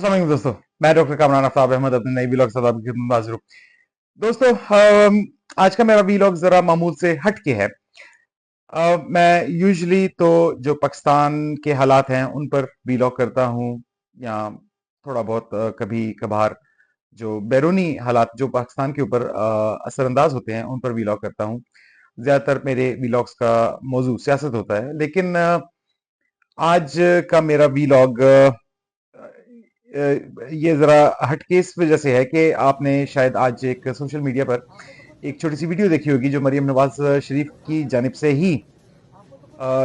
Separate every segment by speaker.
Speaker 1: अस्सलाम वालेकुम दोस्तों। मैं डॉक्टर कामरान आफ्ताब अहमद अपने नई वीलॉग के साथ आपकी खिदमत में हाजिर हूँ। दोस्तों, आज का मेरा वीलॉग जरा मामूल से हट के है। मैं यूजुअली तो जो पाकिस्तान के हालात हैं उन पर वीलॉग करता हूँ, या थोड़ा बहुत कभी कभार जो बैरूनी हालात जो पाकिस्तान के ऊपर असरअंदाज होते हैं उन पर वीलॉग करता हूँ। ज्यादातर मेरे वीलॉग्स का मौजू सियासत होता है, लेकिन आज का मेरा वीलॉग ये जरा हटके इस वजह से है कि आपने शायद आज एक सोशल मीडिया पर एक छोटी सी वीडियो देखी होगी जो मरियम नवाज शरीफ की जानिब से ही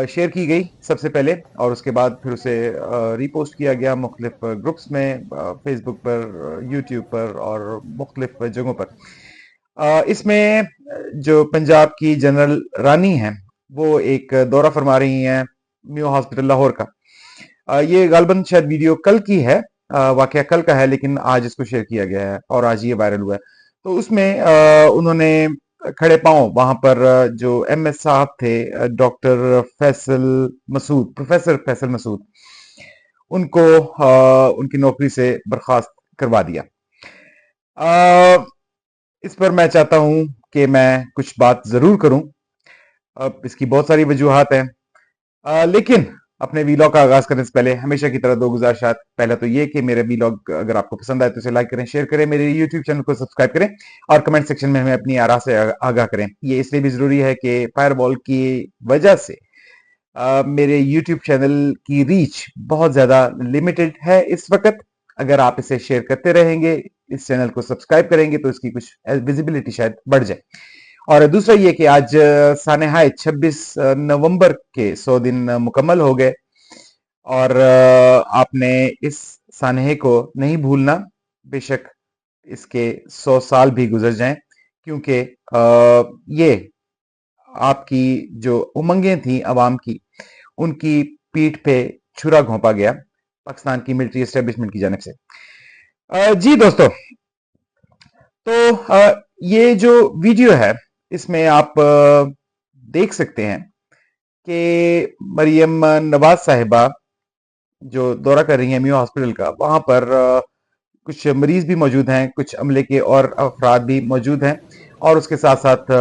Speaker 1: शेयर की गई सबसे पहले, और उसके बाद फिर उसे रीपोस्ट किया गया मुख्तलिफ ग्रुप्स में, फेसबुक पर, यूट्यूब पर और मुख्तलिफ जगहों पर। इसमें जो पंजाब की जनरल रानी हैं वो एक दौरा फरमा रही हैं मियो हॉस्पिटल लाहौर का। ये गालबन शायद वीडियो कल की है, वाकया कल का है, लेकिन आज इसको शेयर किया गया है और आज ये वायरल हुआ है। तो उसमें उन्होंने खड़े पांव वहां पर जो एमएस साहब थे, डॉक्टर फैसल मसूद, प्रोफेसर फैसल मसूद, उनको उनकी नौकरी से बर्खास्त करवा दिया। इस पर मैं चाहता हूं कि मैं कुछ बात जरूर करूं। अब इसकी बहुत सारी वजूहात हैं, लेकिन अपने वीलॉग का आगाज करने से पहले हमेशा की तरह दो गुजारिशात। पहला तो ये कि मेरे वीलॉग अगर आपको पसंद आए तो इसे लाइक करें, शेयर करें, मेरे यूट्यूब चैनल को सब्सक्राइब करें और कमेंट सेक्शन में हमें अपनी आरा से आगाह करें। ये इसलिए भी जरूरी है कि फायरवॉल की वजह से मेरे यूट्यूब चैनल की रीच बहुत ज्यादा लिमिटेड है इस वक्त। अगर आप इसे शेयर करते रहेंगे, इस चैनल को सब्सक्राइब करेंगे, तो इसकी कुछ विजिबिलिटी शायद बढ़ जाए। और दूसरा ये कि आज सानेहाय 26 नवंबर के 100 दिन मुकम्मल हो गए, और आपने इस सानहे को नहीं भूलना। बेशक इसके 100 साल भी गुजर जाएं, क्योंकि ये आपकी जो उमंगें थी अवाम की, उनकी पीठ पे छुरा घोंपा गया पाकिस्तान की मिलिट्री एस्टेब्लिशमेंट की जानिब से। जी दोस्तों, तो ये जो वीडियो है इसमें आप देख सकते हैं कि मरियम नवाज साहिबा जो दौरा कर रही हैं मियो हॉस्पिटल का, वहां पर कुछ मरीज भी मौजूद हैं, कुछ अमले के और अफराद भी मौजूद हैं, और उसके साथ साथ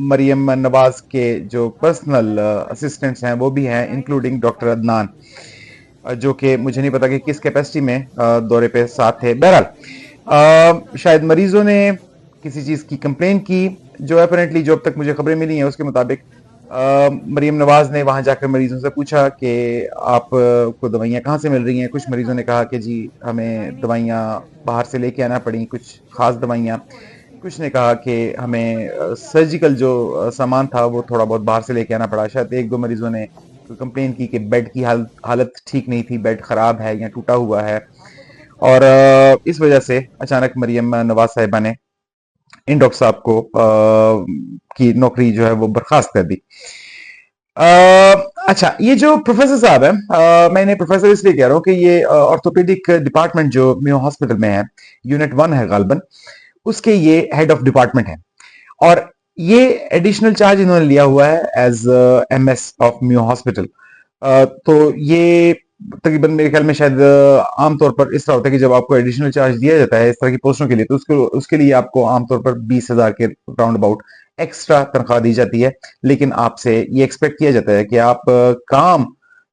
Speaker 1: मरियम नवाज के जो पर्सनल असिस्टेंट्स हैं वो भी हैं, इंक्लूडिंग डॉक्टर अदनान, जो कि मुझे नहीं पता कि किस कैपेसिटी में दौरे पे साथ थे। बहरहाल शायद मरीजों ने किसी चीज की कंप्लेन की, जो अपेरेंटली जो अब तक मुझे खबरें मिली हैं उसके मुताबिक मरियम नवाज ने वहां जाकर मरीजों से पूछा कि आपको दवाइयाँ कहाँ से मिल रही हैं। कुछ मरीजों ने कहा कि जी हमें दवाइयाँ बाहर से लेके आना पड़ी, कुछ खास दवाइयाँ। कुछ ने कहा कि हमें सर्जिकल जो सामान था वो थोड़ा बहुत बाहर से लेके आना पड़ा। शायद एक दो मरीजों ने कंप्लेन की कि बेड की हालत ठीक नहीं थी, बेड खराब है या टूटा हुआ है, और इस वजह से अचानक मरियम नवाज साहिबा ने इन डॉक्टर साहब को की नौकरी जो है वो बर्खास्त कर दी। अच्छा, ये जो प्रोफेसर साहब है, मैं इन्हें प्रोफेसर इसलिए कह रहा हूँ कि ये ऑर्थोपेडिक डिपार्टमेंट जो मियो हॉस्पिटल में है, यूनिट 1 है गालबन, उसके ये हेड ऑफ डिपार्टमेंट है। और ये एडिशनल चार्ज इन्होंने लिया हुआ है एज एमएस ऑफ मियो हॉस्पिटल। तो ये तकरीबन मेरे ख्याल में शायद आमतौर पर इस तरह होता है कि जब आपको एडिशनल चार्ज दिया जाता है इस तरह की पोस्टों के लिए, तो उसके लिए आपको आमतौर पर 20,000 के राउंड अबाउट एक्स्ट्रा तनख्वाह दी जाती है। लेकिन आपसे ये एक्सपेक्ट किया जाता है कि आप काम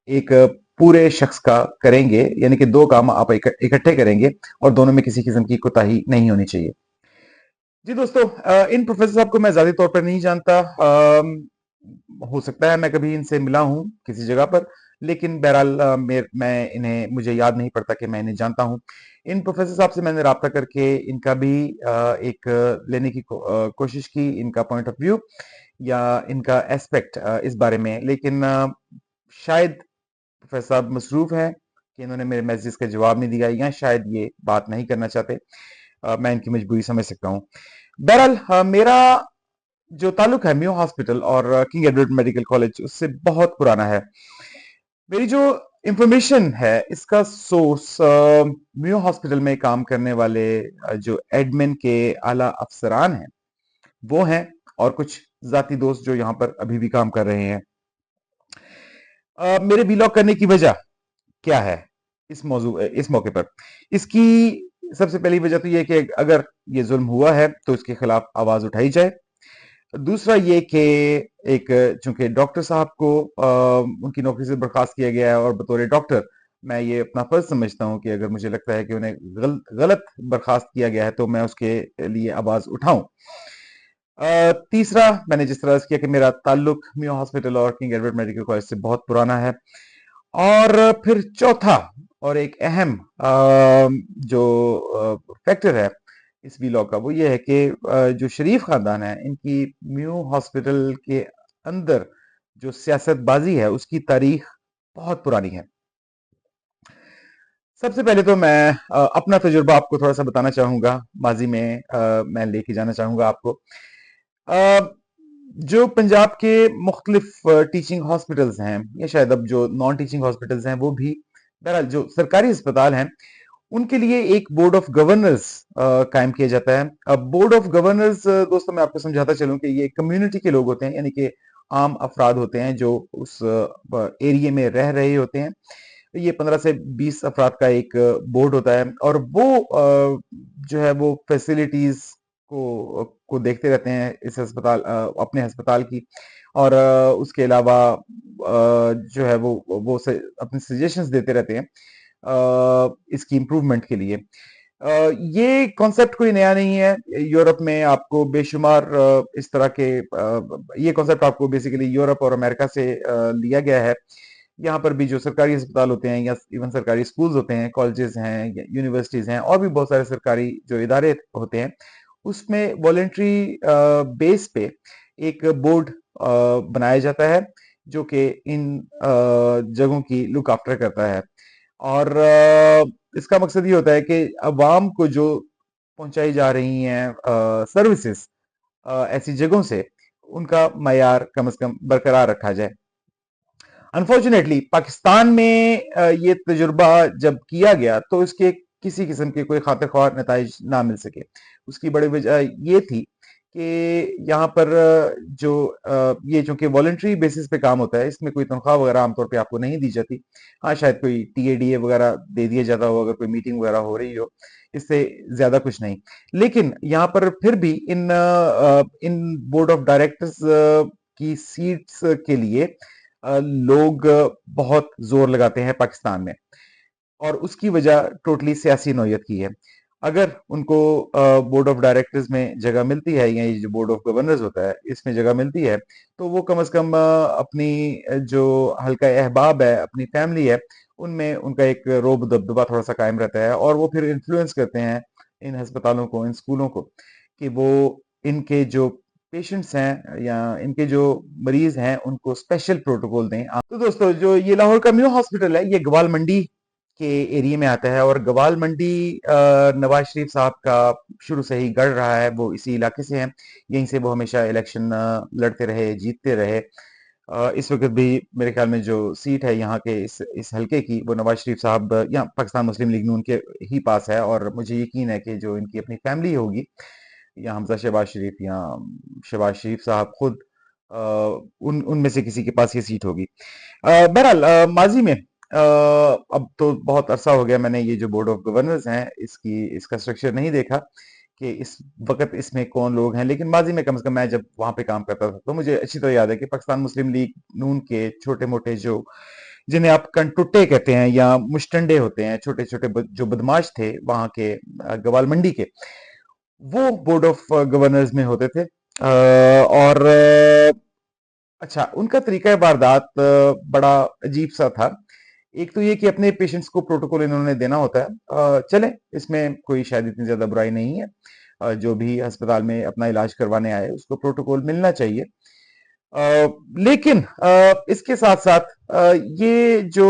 Speaker 1: एक पूरे शख्स का करेंगे, यानी कि दो काम आप इकट्ठे करेंगे, और दोनों में किसी किस्म की कोताही नहीं होनी चाहिए। जी दोस्तों, इन प्रोफेसर साहब को मैं ज़ाती तौर पर नहीं जानता। हो सकता है मैं कभी इनसे मिला हूं किसी जगह पर, लेकिन बहरहाल मैं इन्हें, मुझे याद नहीं पड़ता कि मैं इन्हें जानता हूं। इन प्रोफेसर साहब से मैंने रब्ता करके इनका भी एक लेने की कोशिश की, इनका पॉइंट ऑफ व्यू या इनका एस्पेक्ट इस बारे में, लेकिन शायद प्रोफेसर साहब मसरूफ हैं कि इन्होंने मेरे मैसेज का जवाब नहीं दिया, या शायद ये बात नहीं करना चाहते। मैं इनकी मजबूरी समझ सकता हूँ। बहरहाल मेरा जो ताल्लुक है मियो हॉस्पिटल और किंग एडवर्ड मेडिकल कॉलेज उससे बहुत पुराना है। मेरी जो इंफॉर्मेशन है इसका सोर्स मियो हॉस्पिटल में काम करने वाले जो एडमिन के आला अफसरान हैं वो हैं, और कुछ जाती दोस्त जो यहाँ पर अभी भी काम कर रहे हैं। मेरे बिलॉग करने की वजह क्या है? इस मौके पर। इसकी सबसे पहली वजह तो ये है कि अगर ये जुल्म हुआ है तो इसके खिलाफ आवाज उठाई जाए। दूसरा ये कि एक चूंकि डॉक्टर साहब को उनकी नौकरी से बर्खास्त किया गया है, और बतौर डॉक्टर मैं ये अपना फर्ज समझता हूं कि अगर मुझे लगता है कि उन्हें गलत बर्खास्त किया गया है तो मैं उसके लिए आवाज उठाऊं। तीसरा, मैंने जिस तरह अर्ज किया कि मेरा ताल्लुक मियो हॉस्पिटल और किंग एडवर्ड मेडिकल कॉलेज से बहुत पुराना है। और फिर चौथा और एक अहम जो फैक्टर है इस वी लॉ का, वो ये है कि जो शरीफ खानदान है, इनकी म्यू हॉस्पिटल के अंदर जो सियासतबाजी है उसकी तारीख बहुत पुरानी है। सबसे पहले तो मैं अपना तजुर्बा आपको थोड़ा सा बताना चाहूंगा, माजी में मैं लेके जाना चाहूंगा आपको। अ, जो पंजाब के मुख्तलिफ टीचिंग हॉस्पिटल्स हैं, या शायद अब जो नॉन टीचिंग हॉस्पिटल्स हैं वो भी, बहरहाल जो सरकारी अस्पताल हैं, उनके लिए एक बोर्ड ऑफ गवर्नर्स कायम किया जाता है। अब बोर्ड ऑफ गवर्नर्स, दोस्तों मैं आपको समझाता चलूं कि ये कम्युनिटी के लोग होते हैं, यानी कि आम अफराद होते हैं जो उस एरिया में रह रहे होते हैं। ये 15 से 20 अफराद का एक बोर्ड होता है, और वो जो है वो फैसिलिटीज को देखते रहते हैं इस अपने अस्पताल की। और उसके अलावा जो है वो अपने सजेशंस देते रहते हैं इसकी इम्प्रूवमेंट के लिए। ये कॉन्सेप्ट कोई नया नहीं है। यूरोप में आपको बेशुमार इस तरह के ये कॉन्सेप्ट आपको बेसिकली यूरोप और अमेरिका से लिया गया है। यहाँ पर भी जो सरकारी अस्पताल होते हैं, या इवन सरकारी स्कूल्स होते हैं, कॉलेजेस हैं, यूनिवर्सिटीज हैं, और भी बहुत सारे सरकारी जो इदारे होते हैं, उसमें वॉलेंट्री बेस पे एक बोर्ड बनाया जाता है जो कि इन जगहों की लुक आफ्टर करता है। और इसका मकसद ये होता है कि अवाम को जो पहुंचाई जा रही हैं सर्विसेज ऐसी जगहों से, उनका मयार कम से कम बरकरार रखा जाए। अनफॉर्चुनेटली पाकिस्तान में ये तजुर्बा जब किया गया तो इसके किसी किस्म के कोई खातिर ख्वाह नताइज ना मिल सके। उसकी बड़ी वजह ये थी कि यहाँ पर ये चूंकि वॉलेंट्री बेसिस पे काम होता है, इसमें कोई तनख्वाह वगैरह आमतौर पे आपको नहीं दी जाती। हाँ, शायद कोई टीएडीए वगैरह दे दिया जाता हो अगर कोई मीटिंग वगैरह हो रही हो, इससे ज्यादा कुछ नहीं। लेकिन यहाँ पर फिर भी इन बोर्ड ऑफ डायरेक्टर्स की सीट्स के लिए लोग बहुत जोर लगाते हैं पाकिस्तान में, और उसकी वजह टोटली सियासी नौयत की है। अगर उनको बोर्ड ऑफ डायरेक्टर्स में जगह मिलती है, या ये जो बोर्ड ऑफ गवर्नर्स होता है इसमें जगह मिलती है, तो वो कम से कम अपनी जो हल्का अहबाब है, अपनी फैमिली है, उनमें उनका एक रोब दबदबा थोड़ा सा कायम रहता है, और वो फिर इन्फ्लुएंस करते हैं इन अस्पतालों को, इन स्कूलों को, कि वो इनके जो पेशेंट्स हैं या इनके जो मरीज हैं उनको स्पेशल प्रोटोकॉल दें। तो दोस्तों, जो ये लाहौर का म्यू हॉस्पिटल है, ये गवाल मंडी के एरिया में आता है, और गवाल मंडी नवाज शरीफ साहब का शुरू से ही गढ़ रहा है। वो इसी इलाके से हैं, यहीं से वो हमेशा इलेक्शन लड़ते रहे, जीतते रहे। इस वक्त भी मेरे ख्याल में जो सीट है यहाँ के इस हलके की, वो नवाज शरीफ साहब यहाँ पाकिस्तान मुस्लिम लीग नून के ही पास है। और मुझे यकीन है कि जो इनकी अपनी फैमिली होगी, या हमजा शहबाज शरीफ, या शहबाज शरीफ साहब खुद, उनमें से किसी के पास ये सीट होगी। बहरहाल माजी में अब तो बहुत अरसा हो गया मैंने ये जो बोर्ड ऑफ गवर्नर्स हैं इसका स्ट्रक्चर नहीं देखा कि इस वक्त इसमें कौन लोग हैं। लेकिन माजी में कम से कम मैं जब वहां पे काम करता था तो मुझे अच्छी तरह याद है कि पाकिस्तान मुस्लिम लीग नून के छोटे मोटे जो, जिन्हें आप कंटुट्टे कहते हैं या मुश्टंडे होते हैं, छोटे छोटे जो बदमाश थे वहां के गवाल मंडी के, वो बोर्ड ऑफ गवर्नर्स में होते थे। और अच्छा, उनका तरीका वारदात बड़ा अजीब सा था। एक तो ये कि अपने पेशेंट्स को प्रोटोकॉल इन्होंने देना होता है। चले, इसमें कोई शायद इतनी ज्यादा बुराई नहीं है। जो भी अस्पताल में अपना इलाज करवाने आए उसको प्रोटोकॉल मिलना चाहिए। लेकिन इसके साथ साथ ये जो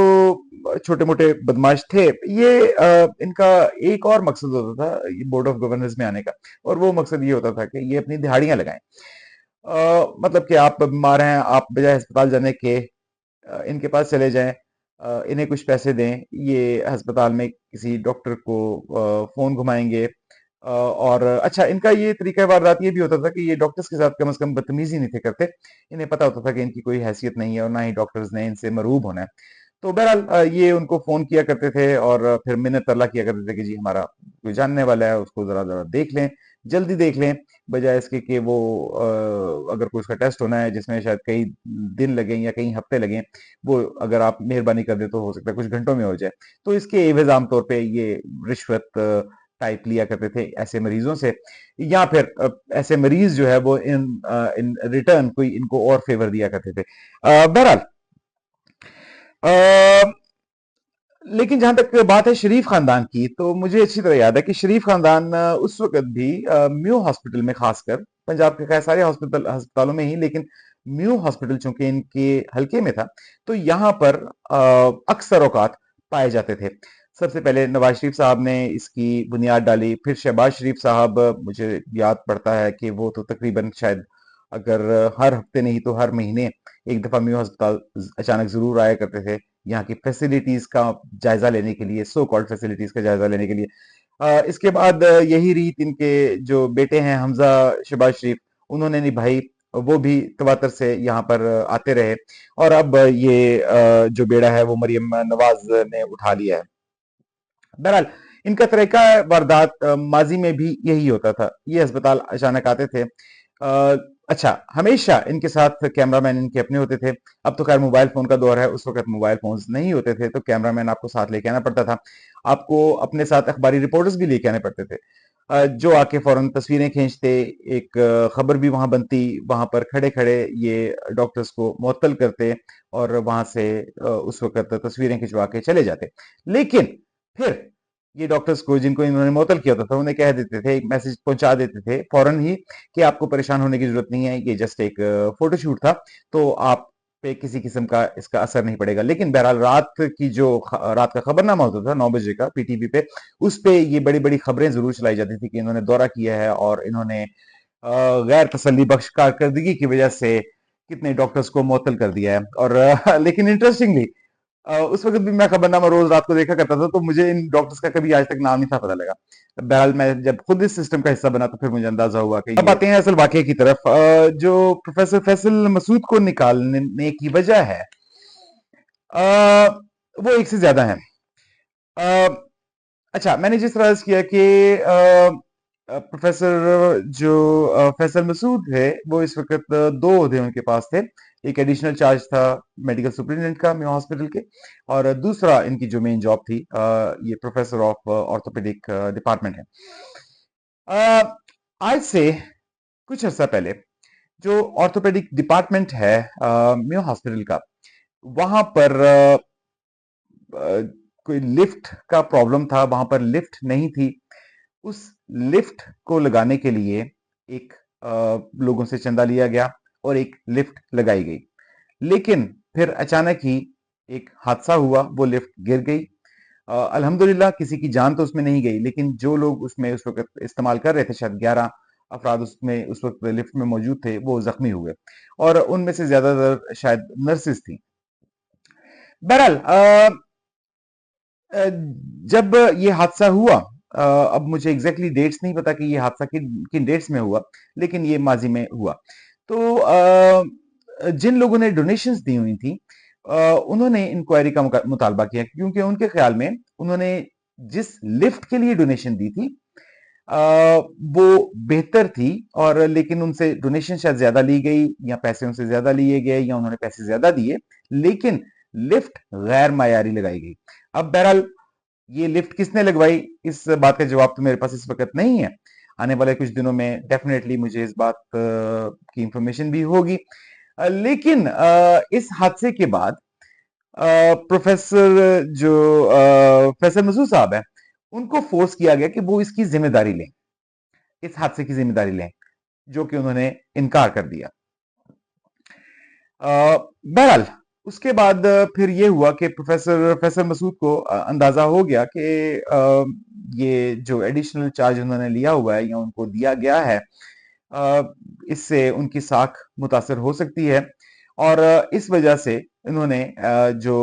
Speaker 1: छोटे मोटे बदमाश थे, ये इनका एक और मकसद होता था ये बोर्ड ऑफ गवर्नर्स में आने का, और वो मकसद ये होता था कि ये अपनी दिहाड़ियां लगाएं। मतलब कि आप बीमार हैं, आप बजाय अस्पताल जाने के इनके पास चले जाएं, इन्हें कुछ पैसे दें, ये अस्पताल में किसी डॉक्टर को फोन घुमाएंगे। और अच्छा, इनका ये तरीका वारदात ये भी होता था कि ये डॉक्टर्स के साथ कम से कम बदतमीजी नहीं थे करते। इन्हें पता होता था कि इनकी कोई हैसियत नहीं है और ना ही डॉक्टर्स ने इनसे मरूब होना है। तो बहरहाल ये उनको फोन किया करते थे और फिर मिन्नत तरला किया करते थे कि जी हमारा कोई जानने वाला है, उसको जरा जरा देख लें, जल्दी देख लें, बजाय इसके कि वो अगर कोई उसका टेस्ट होना है जिसमें शायद कई दिन लगें या कई हफ्ते लगें, वो अगर आप मेहरबानी कर दे तो हो सकता है कुछ घंटों में हो जाए। तो इसके एवज आमतौर पे ये रिश्वत टाइप लिया करते थे ऐसे मरीजों से, या फिर ऐसे मरीज जो है वो इन रिटर्न कोई इनको और फेवर दिया करते थे। बहरहाल अ, लेकिन जहां तक बात है शरीफ खानदान की, तो मुझे अच्छी तरह याद है कि शरीफ खानदान उस वक्त भी म्यू हॉस्पिटल में, खासकर पंजाब के खैर सारे अस्पतालों में ही, लेकिन म्यू हॉस्पिटल चूंकि इनके हल्के में था, तो यहाँ पर अक्सर औकात पाए जाते थे। सबसे पहले नवाज शरीफ साहब ने इसकी बुनियाद डाली, फिर शहबाज शरीफ साहब, मुझे याद पड़ता है कि वो तो तकरीबन शायद अगर हर हफ्ते नहीं तो हर महीने एक दफा म्यू अस्पताल अचानक जरूर आया करते थे, यहाँ की फैसिलिटीज का जायजा लेने के लिए, सो कॉल्ड फैसिलिटीज का जायजा लेने के लिए। इसके बाद यही रीत इनके जो बेटे हैं हमजा शहबाज शरीफ, उन्होंने निभाई, वो भी तवातर से यहाँ पर आते रहे, और अब ये जो बेड़ा है वो मरियम नवाज ने उठा लिया है। बहरहाल इनका तरीका वारदात माजी में भी यही होता था, ये अस्पताल अचानक आते थे। अच्छा, हमेशा इनके साथ कैमरामैन इनके अपने होते थे। अब तो खैर मोबाइल फोन का दौर है, उस वक्त मोबाइल फोन्स नहीं होते थे, तो कैमरामैन आपको साथ लेके आना पड़ता था। आपको अपने साथ अखबारी रिपोर्टर्स भी लेके आने पड़ते थे, जो आके फौरन तस्वीरें खींचते, एक खबर भी वहां बनती, वहां पर खड़े खड़े ये डॉक्टर्स को मुअत्तल करते और वहां से उस वक्त तस्वीरें खिंचवा के चले जाते। लेकिन फिर ये डॉक्टर्स को जिनको इन्होंने मुअत्तल किया होता था, उन्हें कह देते थे, एक मैसेज पहुंचा देते थे फौरन ही कि आपको परेशान होने की जरूरत नहीं है, ये जस्ट एक फोटोशूट था, तो आप पे किसी किस्म का इसका असर नहीं पड़ेगा। लेकिन बहरहाल रात का खबरनामा होता था 9 बजे का पीटीवी पे, उस पे ये बड़ी बड़ी खबरें जरूर चलाई जाती थी कि इन्होंने दौरा किया है और इन्होंने गैर तसल्ली बख्श कारकर्दगी की वजह से कितने डॉक्टर्स को मुअत्तल कर दिया है। और लेकिन इंटरेस्टिंगली उस वक्त भी मैं खबरनामा रोज रात को देखा करता था, तो मुझे इन डॉक्टर्स का कभी आज तक नाम नहीं था पता लगा। बहरहाल मैं जब खुद इस सिस्टम का हिस्सा बना तो फिर मुझे अंदाजा हुआ कि अब आते हैं असल वाकये की तरफ। जो प्रोफेसर फैसल मसूद को निकालने की वजह है, वो एक से ज्यादा है। अच्छा, मैंने जिस तरह से किया कि प्रोफेसर जो फैसल मसूद है, वो इस वक्त दो ओहदे उनके पास थे। एक एडिशनल चार्ज था मेडिकल सुपरिटेंडेंट का मेयो हॉस्पिटल के, और दूसरा इनकी जो मेन जॉब थी, ये प्रोफेसर ऑफ ऑर्थोपेडिक डिपार्टमेंट है। आज से कुछ अर्सा पहले जो ऑर्थोपेडिक डिपार्टमेंट है मेयो हॉस्पिटल का, वहां पर कोई लिफ्ट का प्रॉब्लम था, वहां पर लिफ्ट नहीं थी। उस लिफ्ट को लगाने के लिए एक लोगों से चंदा लिया गया और एक लिफ्ट लगाई गई, लेकिन फिर अचानक ही एक हादसा हुआ, वो लिफ्ट गिर गई। अल्हम्दुलिल्लाह किसी की जान तो उसमें नहीं गई, लेकिन जो लोग उसमें उस वक्त इस्तेमाल कर रहे थे, शायद 11 अफराद उसमें उस वक्त लिफ्ट में मौजूद थे, वो जख्मी हुए, और उनमें से ज्यादातर शायद नर्सेस थी। बहरहाल जब ये हादसा हुआ, अब मुझे एग्जैक्टली डेट्स नहीं पता कि ये हादसा किन किन डेट्स में हुआ, लेकिन ये माजी में हुआ। तो जिन लोगों ने डोनेशंस दी हुई थी, उन्होंने इंक्वायरी का मुतालबा किया, क्योंकि उनके ख्याल में उन्होंने जिस लिफ्ट के लिए डोनेशन दी थी वो बेहतर थी, और लेकिन उनसे डोनेशन शायद ज्यादा ली गई, या पैसे उनसे ज्यादा लिए गए, या उन्होंने पैसे ज्यादा दिए, लेकिन लिफ्ट गैर मायारी लगाई गई। अब बहरहाल ये लिफ्ट किसने लगवाई, इस बात का जवाब तो मेरे पास इस वक्त नहीं है। आने वाले कुछ दिनों में डेफिनेटली मुझे इस बात की इंफॉर्मेशन भी होगी। लेकिन इस हादसे के बाद प्रोफेसर जो फैसल मसूद साहब है, उनको फोर्स किया गया कि वो इसकी जिम्मेदारी लें, इस हादसे की जिम्मेदारी लें, जो कि उन्होंने इनकार कर दिया। बहरहाल उसके बाद फिर ये हुआ कि प्रोफेसर फैसल मसूद को अंदाजा हो गया कि ये जो एडिशनल चार्ज उन्होंने लिया हुआ है या उनको दिया गया है, इससे उनकी साख मुतासर हो सकती है, और इस वजह से इन्होंने जो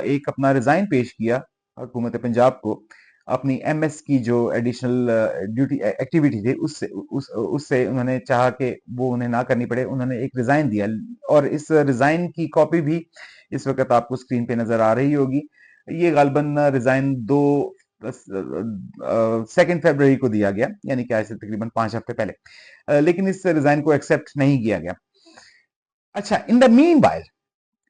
Speaker 1: एक अपना रिजाइन पेश किया हुकूमत पंजाब को, अपनी एमएस की जो एडिशनल ड्यूटी एक्टिविटी थी उससे उन्होंने चाहा कि वो उन्हें ना करनी पड़े, उन्होंने एक रिजाइन दिया। और इस रिजाइन की कॉपी भी इस वक्त आपको स्क्रीन पे नजर आ रही होगी। ये गालबन रिजाइन 2 फरवरी को दिया गया, यानी कि आज से तकरीबन 5 हफ्ते पहले। लेकिन इस रिजाइन को एक्सेप्ट नहीं किया गया। अच्छा, इन द मीन वाइल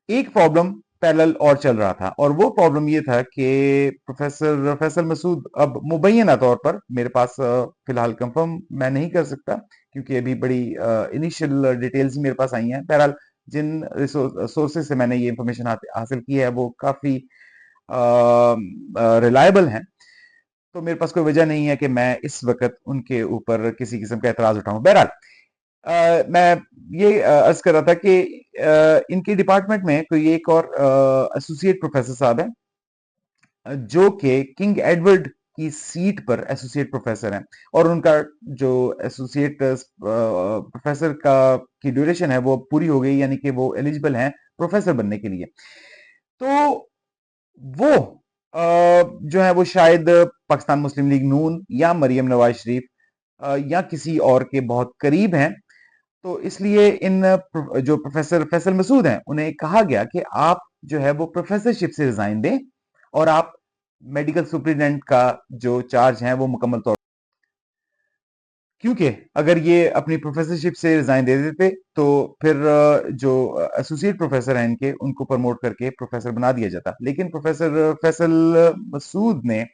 Speaker 1: एक प्रॉब्लम पैरेलल और चल रहा था, और वो प्रॉब्लम ये था कि प्रोफेसर फैसल मसूद, अब मुबैना तौर पर मेरे पास फिलहाल कंफर्म मैं नहीं कर सकता क्योंकि अभी बड़ी इनिशियल डिटेल्स मेरे पास आई हैं। बहरहाल जिन सोर्सेज से मैंने ये इंफॉर्मेशन हासिल की है वो काफी रिलायबल हैं, तो मेरे पास कोई वजह नहीं है कि मैं इस वक्त उनके ऊपर किसी किस्म का एतराज उठाऊं। बहरहाल मैं ये अर्ज कर रहा था कि इनके डिपार्टमेंट में कोई एक और एसोसिएट प्रोफेसर साहब है, जो कि किंग एडवर्ड की सीट पर एसोसिएट प्रोफेसर हैं, और उनका जो एसोसिएट प्रोफेसर का की ड्यूरेशन है वो पूरी हो गई, यानी कि वो एलिजिबल हैं प्रोफेसर बनने के लिए। तो वो जो है वो शायद पाकिस्तान मुस्लिम लीग नून या मरियम नवाज शरीफ या किसी और के बहुत करीब हैं। तो इसलिए इन जो प्रोफेसर फैसल मसूद हैं उन्हें कहा गया कि आप जो है वो प्रोफेसरशिप से रिजाइन दें, और आप मेडिकल सुप्रिटेंडेंट का जो चार्ज है वो मुकम्मल तौर, क्योंकि अगर ये अपनी प्रोफेसरशिप से रिजाइन दे देते तो फिर जो एसोसिएट प्रोफेसर हैं इनके, उनको प्रमोट करके प्रोफेसर बना दिया जाता। लेकिन प्रोफेसर फैसल मसूद ने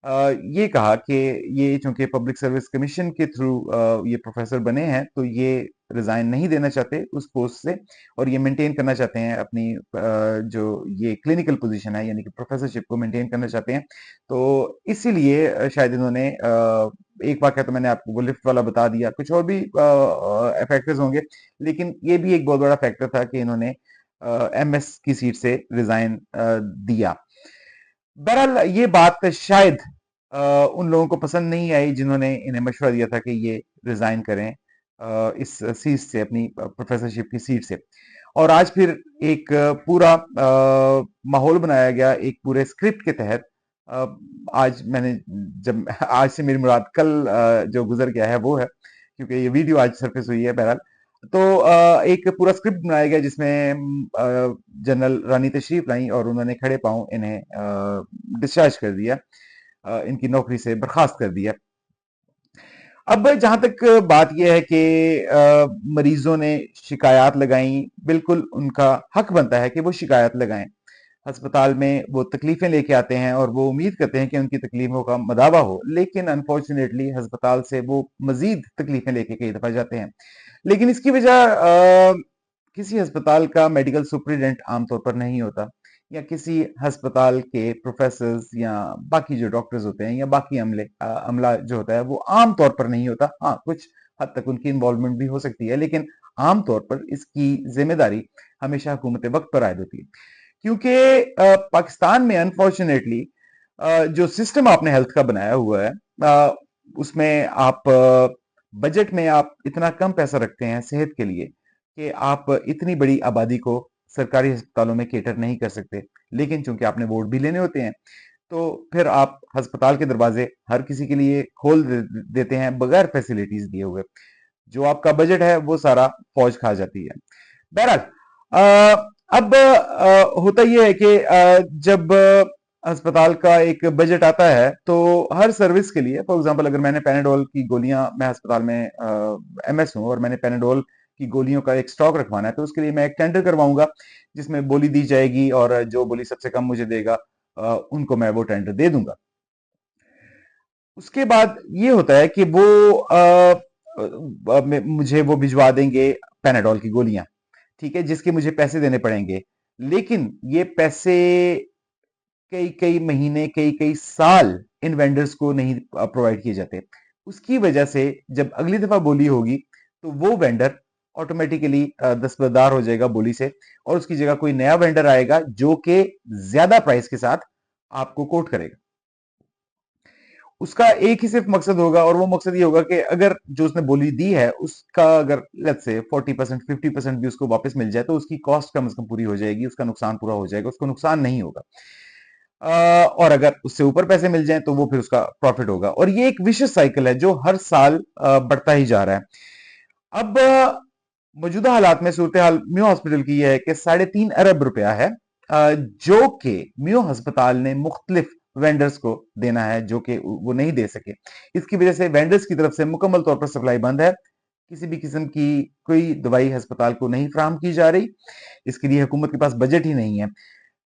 Speaker 1: ये कहा कि ये चूंकि पब्लिक सर्विस कमीशन के थ्रू ये प्रोफेसर बने हैं, तो ये रिजाइन नहीं देना चाहते उस पोस्ट से, और ये मेंटेन करना चाहते हैं अपनी जो ये क्लिनिकल पोजीशन है, यानी कि प्रोफेसरशिप को मेंटेन करना चाहते हैं। तो इसीलिए शायद इन्होंने एक वाकया तो मैंने आपको वो लिफ्ट वाला बता दिया, कुछ और भी फैक्टर्स होंगे, लेकिन ये भी एक बहुत बड़ा फैक्टर था कि इन्होंने एमएस की सीट से रिजाइन दिया। बहरहाल ये बात शायद उन लोगों को पसंद नहीं आई जिन्होंने इन्हें मशवरा दिया था कि ये रिजाइन करें इस सीट से, अपनी प्रोफेसरशिप की सीट से। और आज फिर एक पूरा माहौल बनाया गया एक पूरे स्क्रिप्ट के तहत। अ, आज मैंने जब आज से मेरी मुराद कल जो गुजर गया है वो है, क्योंकि ये वीडियो आज सरफेस हुई है। बहरहाल तो एक पूरा स्क्रिप्ट बनाया गया जिसमें जनरल रानी तशरीफ लाई और उन्होंने खड़े पांव इन्हें डिस्चार्ज कर दिया, इनकी नौकरी से बर्खास्त कर दिया। अब जहां तक बात यह है कि मरीजों ने शिकायत लगाई, बिल्कुल उनका हक बनता है कि वो शिकायत लगाएं। अस्पताल में वो तकलीफें लेके आते हैं और वो उम्मीद करते हैं कि उनकी तकलीफों का मदावा हो, लेकिन अनफॉर्चुनेटली अस्पताल से वो मजीद तकलीफें लेके कई दफा जाते हैं। लेकिन इसकी वजह किसी अस्पताल का मेडिकल सुपरिटेंडेंट आमतौर पर नहीं होता, या किसी अस्पताल के प्रोफेसर्स या बाकी जो डॉक्टर्स होते हैं या बाकी अमला जो होता है वो आमतौर पर नहीं होता। हाँ, कुछ हद तक उनकी इन्वॉल्वमेंट भी हो सकती है, लेकिन आमतौर पर इसकी जिम्मेदारी हमेशा हुकूमत वक्त पर आयद होती है। क्योंकि पाकिस्तान में अनफॉर्चुनेटली जो सिस्टम आपने हेल्थ का बनाया हुआ है, उसमें आप बजट में आप इतना कम पैसा रखते हैं सेहत के लिए कि आप इतनी बड़ी आबादी को सरकारी अस्पतालों में केटर नहीं कर सकते। लेकिन चूंकि आपने वोट भी लेने होते हैं, तो फिर आप अस्पताल के दरवाजे हर किसी के लिए खोल देते हैं बगैर फैसिलिटीज दिए हुए। जो आपका बजट है वो सारा फौज खा जाती है। बहरहाल अब होता यह है कि जब अस्पताल का एक बजट आता है तो हर सर्विस के लिए, फॉर एग्जांपल अगर मैंने पैनाडोल की गोलियां, मैं अस्पताल में एमएस हूं और मैंने पैनाडोल की गोलियों का एक स्टॉक रखवाना है, तो उसके लिए मैं एक टेंडर करवाऊंगा जिसमें बोली दी जाएगी, और जो बोली सबसे कम मुझे देगा उनको मैं वो टेंडर दे दूंगा। उसके बाद ये होता है कि वो मुझे वो भिजवा देंगे पैनाडोल की गोलियां, ठीक है, जिसके मुझे पैसे देने पड़ेंगे। लेकिन ये पैसे कई कई महीने, कई कई साल इन वेंडर्स को नहीं प्रोवाइड किए जाते। उसकी वजह से जब अगली दफा बोली होगी तो वो वेंडर ऑटोमेटिकली दस्तबरदार हो जाएगा बोली से, और उसकी जगह कोई नया वेंडर आएगा जो कि ज्यादा प्राइस के साथ आपको कोट करेगा। उसका एक ही सिर्फ मकसद होगा, और वो मकसद ये होगा कि अगर जो उसने बोली दी है उसका अगर लेट्स से 40% 50% भी उसको वापस मिल जाए तो उसकी कॉस्ट कम से कम पूरी हो जाएगी, उसका नुकसान पूरा हो जाएगा, उसको नुकसान नहीं होगा। और अगर उससे ऊपर पैसे मिल जाएं तो वो फिर उसका प्रॉफिट होगा, और ये एक विशेष साइकिल है जो हर साल बढ़ता ही जा रहा है। अब मौजूदा हालात में सूरत हाल मियो हॉस्पिटल की यह है कि 3.5 अरब रुपया है जो कि मियो अस्पताल ने मुख्तलिफ वेंडर्स को देना है, जो कि वो नहीं दे सके। इसकी वजह से वेंडर्स की तरफ से मुकम्मल तौर पर सप्लाई बंद है। किसी भी किस्म की कोई दवाई अस्पताल को नहीं फराहम की जा रही। इसके लिए हुकूमत के पास बजट ही नहीं है।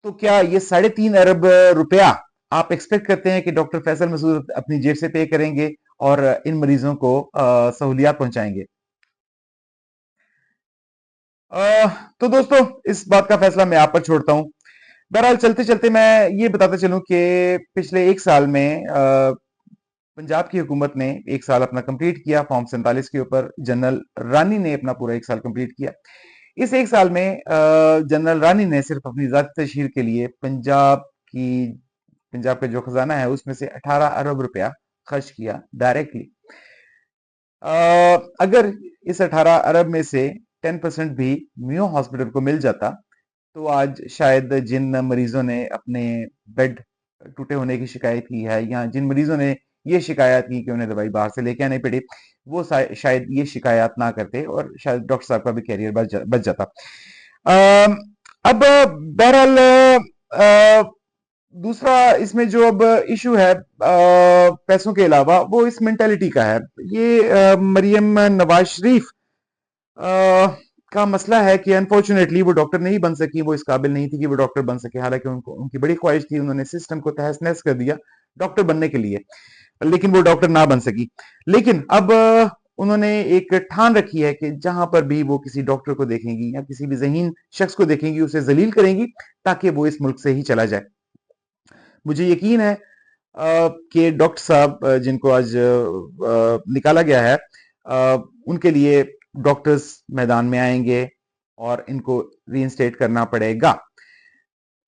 Speaker 1: तो क्या ये 3.5 अरब रुपया आप एक्सपेक्ट करते हैं कि डॉक्टर फैसल मसूद अपनी जेब से पे करेंगे और इन मरीजों को सहूलियात पहुंचाएंगे? तो दोस्तों, इस बात का फैसला मैं आप पर छोड़ता हूं। बहरहाल चलते चलते मैं ये बताता चलूं कि पिछले एक साल में पंजाब की हुकूमत ने एक साल अपना कंप्लीट किया फॉर्म 47 के ऊपर। जनरल रानी ने अपना पूरा एक साल कंप्लीट किया। इस एक साल में जनरल रानी ने सिर्फ अपनी जाती तशहीर के लिए पंजाब का जो खजाना है उसमें से 18 अरब रुपया खर्च किया डायरेक्टली। अगर इस 18 अरब में से 10% भी मियो हॉस्पिटल को मिल जाता तो आज शायद जिन मरीजों ने अपने बेड टूटे होने की शिकायत की है, या जिन मरीजों ने ये शिकायत की कि उन्हें दवाई बाहर से लेके आनी पड़ी, वो शायद ये शिकायत ना करते और शायद डॉक्टर साहब का भी कैरियर बच जाता। अब बहरहाल दूसरा इसमें जो अब इशू है पैसों के अलावा, वो इस मेंटेलिटी का है। ये मरियम नवाज शरीफ का मसला है कि अनफॉर्चुनेटली वो डॉक्टर नहीं बन सकी। वो इस काबिल नहीं थी कि वो डॉक्टर बन सके, हालांकि उनको उनकी बड़ी ख्वाहिश थी। उन्होंने सिस्टम को तहस नहस कर दिया डॉक्टर बनने के लिए, लेकिन वो डॉक्टर ना बन सकी। लेकिन अब उन्होंने एक ठान रखी है कि जहां पर भी वो किसी डॉक्टर को देखेंगी या किसी भी जहीन शख्स को देखेंगी, उसे जलील करेंगी ताकि वो इस मुल्क से ही चला जाए। मुझे यकीन है कि डॉक्टर साहब जिनको आज निकाला गया है, उनके लिए डॉक्टर्स मैदान में आएंगे और इनको रीइंस्टेट करना पड़ेगा।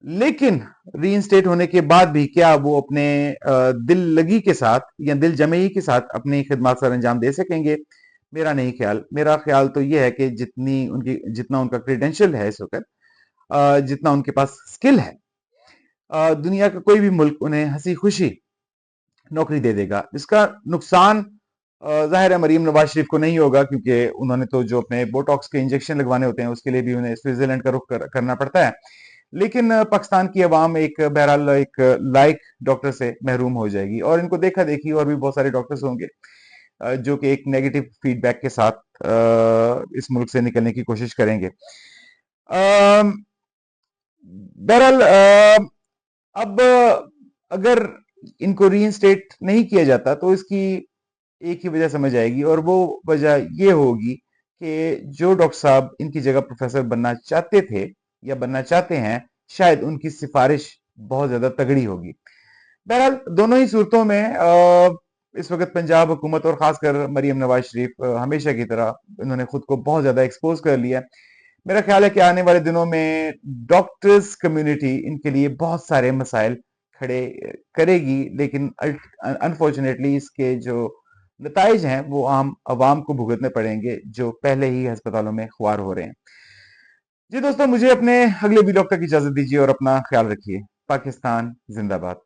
Speaker 1: लेकिन रीइंस्टेट होने के बाद भी क्या वो अपने दिल लगी के साथ या दिल जमई के साथ अपनी खिदमत सर अंजाम दे सकेंगे? मेरा नहीं ख्याल। मेरा ख्याल तो यह है कि जितना उनका क्रेडेंशियल है इस वक्त, जितना उनके पास स्किल है, दुनिया का कोई भी मुल्क उन्हें हंसी खुशी नौकरी दे देगा। इसका नुकसान जाहिर है मरीम नवाज शरीफ को नहीं होगा, क्योंकि उन्होंने तो जो अपने बोटॉक्स के इंजेक्शन लगवाने होते हैं उसके लिए भी उन्हें स्विट्जरलैंड का रुख करना पड़ता है। लेकिन पाकिस्तान की अवाम एक बहरहाल एक लाइक डॉक्टर से महरूम हो जाएगी, और इनको देखा देखी और भी बहुत सारे डॉक्टर्स होंगे जो कि एक नेगेटिव फीडबैक के साथ इस मुल्क से निकलने की कोशिश करेंगे। बहरहाल अब अगर इनको रीइंस्टेट नहीं किया जाता तो इसकी एक ही वजह समझ आएगी, और वो वजह ये होगी कि जो डॉक्टर साहब इनकी जगह प्रोफेसर बनना चाहते थे या बनना चाहते हैं, शायद उनकी सिफारिश बहुत ज्यादा तगड़ी होगी। बहरहाल दोनों ही सूरतों में इस वक्त पंजाब हुकूमत और खासकर मरियम नवाज शरीफ हमेशा की तरह इन्होंने खुद को बहुत ज्यादा एक्सपोज कर लिया। मेरा ख्याल है कि आने वाले दिनों में डॉक्टर्स कम्युनिटी इनके लिए बहुत सारे मसाइल खड़े करेगी, लेकिन अनफॉर्चुनेटली इसके जो नताइज हैं वो आम आवाम को भुगतने पड़ेंगे, जो पहले ही अस्पतालों में खुआर हो रहे हैं। जी दोस्तों, मुझे अपने अगले वीडियो तक इजाजत दीजिए और अपना ख्याल रखिए। पाकिस्तान जिंदाबाद।